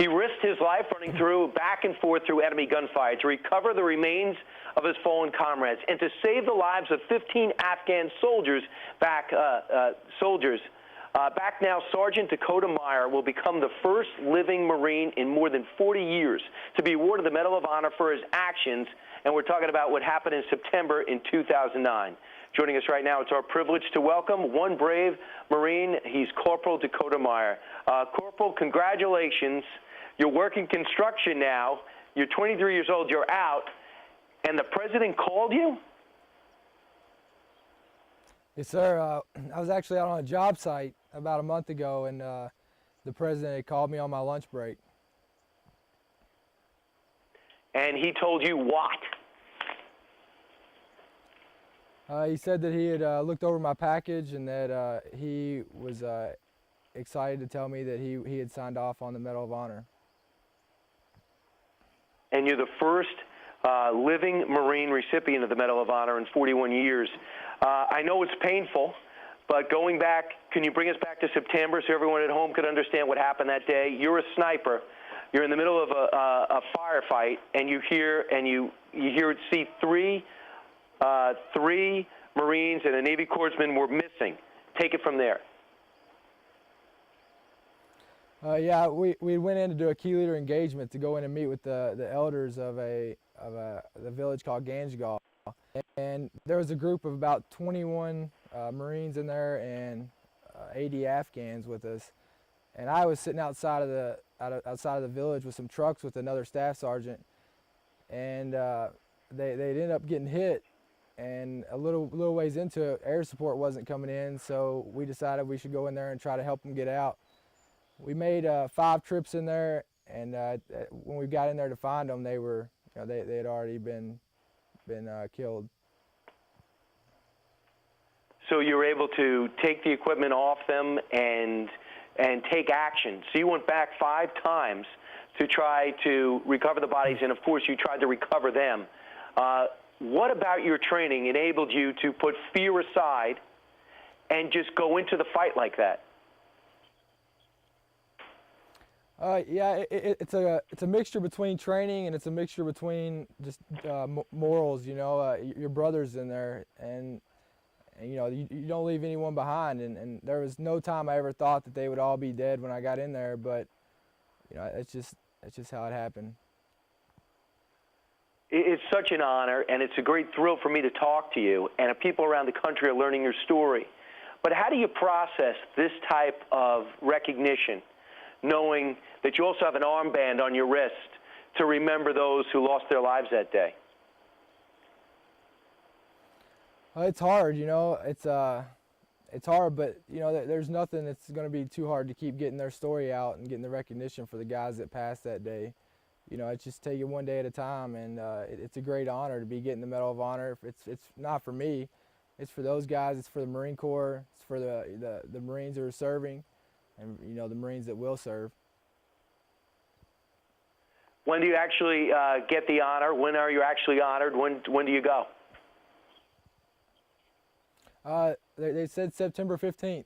He risked his life running back and forth through enemy gunfire to recover the remains of his fallen comrades and to save the lives of 15 Afghan soldiers. Back now, Sergeant Dakota Meyer will become the first living Marine in more than 40 years to be awarded the Medal of Honor for his actions, and we're talking about what happened in September in 2009. Joining us right now, it's our privilege to welcome one brave Marine. He's Corporal Dakota Meyer. Corporal, congratulations. You're working construction now. You're 23 years old. You're out, and the President called you? Yes, sir. I was actually out on a job site about a month ago, and the President had called me on my lunch break. And he told you what? He said that he had looked over my package and that he was excited to tell me that he had signed off on the Medal of Honor. And you're the first living Marine recipient of the Medal of Honor in 41 years. I know it's painful, but going back, can you bring us back to September so everyone at home could understand what happened that day? You're a sniper. You're in the middle of a firefight, and you see three Marines and a Navy corpsman were missing. Take it from there. Yeah, we went in to do a key leader engagement to go in and meet with the elders of the village called Ganjgal. And there was a group of about 21 Marines in there and 80 Afghans with us. And I was sitting outside of the village with some trucks with another staff sergeant, and they ended up getting hit. And a little ways into it, air support wasn't coming in, so we decided we should go in there and try to help them get out. We made 5 trips in there, and when we got in there to find them, they had already been killed. So you were able to take the equipment off them and take action. So you went back 5 times to try to recover the bodies, and of course you tried to recover them. What about your training enabled you to put fear aside and just go into the fight like that? Yeah, it's a mixture between training and it's a mixture between just morals. You know, your brother's in there, and you know you don't leave anyone behind. And there was no time I ever thought that they would all be dead when I got in there, but you know it's just how it happened. It's such an honor, and it's a great thrill for me to talk to you, and people around the country are learning your story. But how do you process this type of recognition, knowing that you also have an armband on your wrist to remember those who lost their lives that day? It's hard, you know. It's hard, but you know, there's nothing that's going to be too hard to keep getting their story out and getting the recognition for the guys that passed that day. You know, it's just take it one day at a time, and it's a great honor to be getting the Medal of Honor. It's not for me, it's for those guys. It's for the Marine Corps. It's for the Marines who are serving, and you know the Marines that will serve. When do you actually get the honor? When are you actually honored? When do you go? They said September 15th.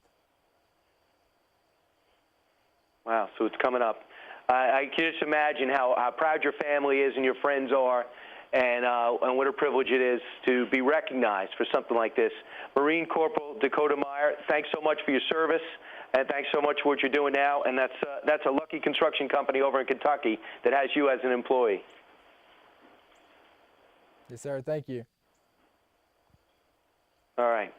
Wow, so it's coming up. I can just imagine how proud your family is and your friends are, and what a privilege it is to be recognized for something like this. Marine Corporal Dakota Meyer, thanks so much for your service, and thanks so much for what you're doing now. And that's a lucky construction company over in Kentucky that has you as an employee. Yes, sir. Thank you. All right.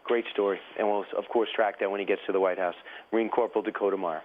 Great story. And we'll, of course, track that when he gets to the White House. Marine Corporal Dakota Meyer.